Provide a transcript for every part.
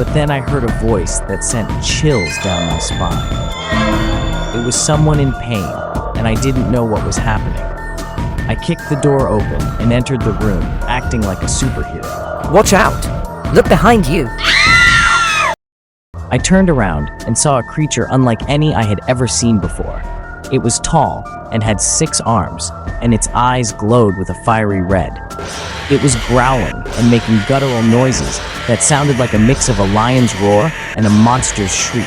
but then I heard a voice that sent chills down my spine. It was someone in pain, and I didn't know what was happening. I kicked the door open and entered the room, acting like a superhero. Watch out! Look behind you! I turned around and saw a creature unlike any I had ever seen before. It was tall and had 6 arms, and its eyes glowed with a fiery red. It was growling and making guttural noises that sounded like a mix of a lion's roar and a monster's shriek.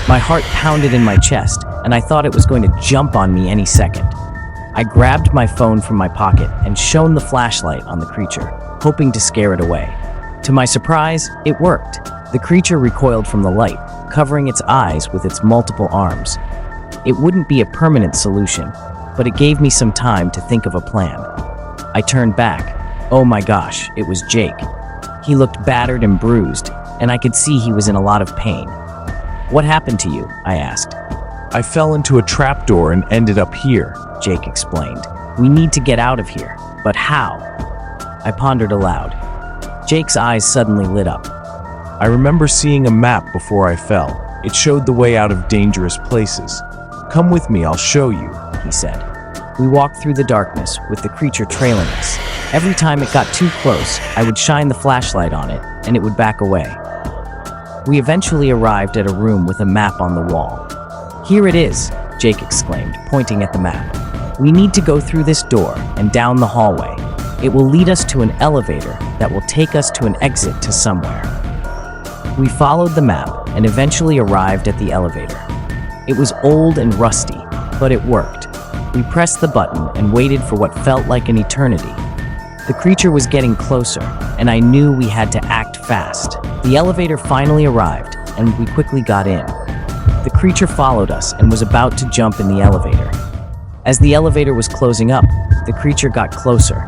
My heart pounded in my chest, and I thought it was going to jump on me any second. I grabbed my phone from my pocket and shone the flashlight on the creature, hoping to scare it away. To my surprise, it worked. The creature recoiled from the light, covering its eyes with its multiple arms. It wouldn't be a permanent solution, but it gave me some time to think of a plan. I turned back. Oh my gosh, it was Jake. He looked battered and bruised, and I could see he was in a lot of pain. "What happened to you?" I asked. I fell into a trapdoor and ended up here, Jake explained. "We need to get out of here, but how?" I pondered aloud. Jake's eyes suddenly lit up. I remember seeing a map before I fell. It showed the way out of dangerous places. "Come with me, I'll show you," he said. We walked through the darkness, with the creature trailing us. Every time it got too close, I would shine the flashlight on it, and it would back away. We eventually arrived at a room with a map on the wall. "Here it is," Jake exclaimed, pointing at the map. "We need to go through this door and down the hallway. It will lead us to an elevator that will take us to an exit to somewhere." We followed the map and eventually arrived at the elevator. It was old and rusty, but it worked. We pressed the button and waited for what felt like an eternity. The creature was getting closer, and I knew we had to act fast. The elevator finally arrived, and we quickly got in. The creature followed us and was about to jump in the elevator. As the elevator was closing up, the creature got closer.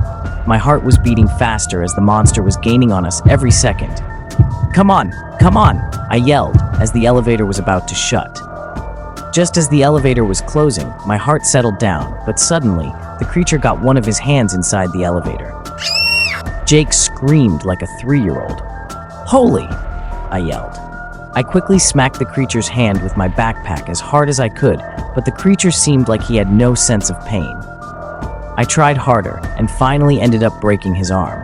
My heart was beating faster as the monster was gaining on us every second. Come on, I yelled as the elevator was about to shut. Just as the elevator was closing, my heart settled down, but suddenly, the creature got one of his hands inside the elevator. Jake screamed like a 3-year-old. "Holy!" I yelled. I quickly smacked the creature's hand with my backpack as hard as I could, but the creature seemed like he had no sense of pain. I tried harder and finally ended up breaking his arm.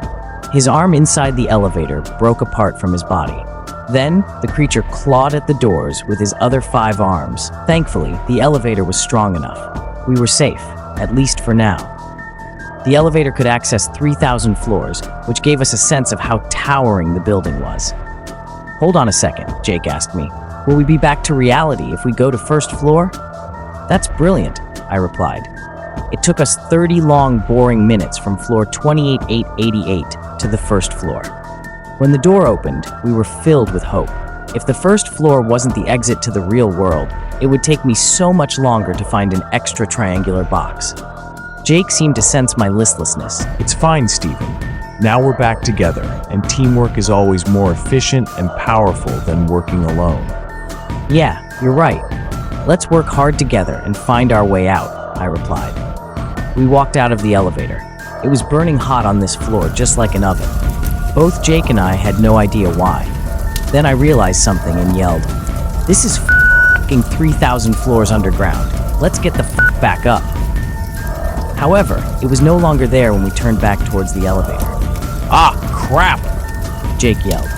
His arm inside the elevator broke apart from his body. Then, the creature clawed at the doors with his other 5 arms. Thankfully, the elevator was strong enough. We were safe, at least for now. The elevator could access 3,000 floors, which gave us a sense of how towering the building was. "Hold on a second," Jake asked me. "Will we be back to reality if we go to first floor?" "That's brilliant," I replied. It took us 30 long, boring minutes from floor 28888 to the first floor. When the door opened, we were filled with hope. If the first floor wasn't the exit to the real world, it would take me so much longer to find an extra triangular box. Jake seemed to sense my listlessness. "It's fine, Steven. Now we're back together, and teamwork is always more efficient and powerful than working alone." "Yeah, you're right. Let's work hard together and find our way out," I replied. We walked out of the elevator. It was burning hot on this floor, just like an oven. Both Jake and I had no idea why. Then I realized something and yelled, "This is f***ing 3,000 floors underground. Let's get the f*** back up." However, it was no longer there when we turned back towards the elevator. "Ah, crap!" Jake yelled.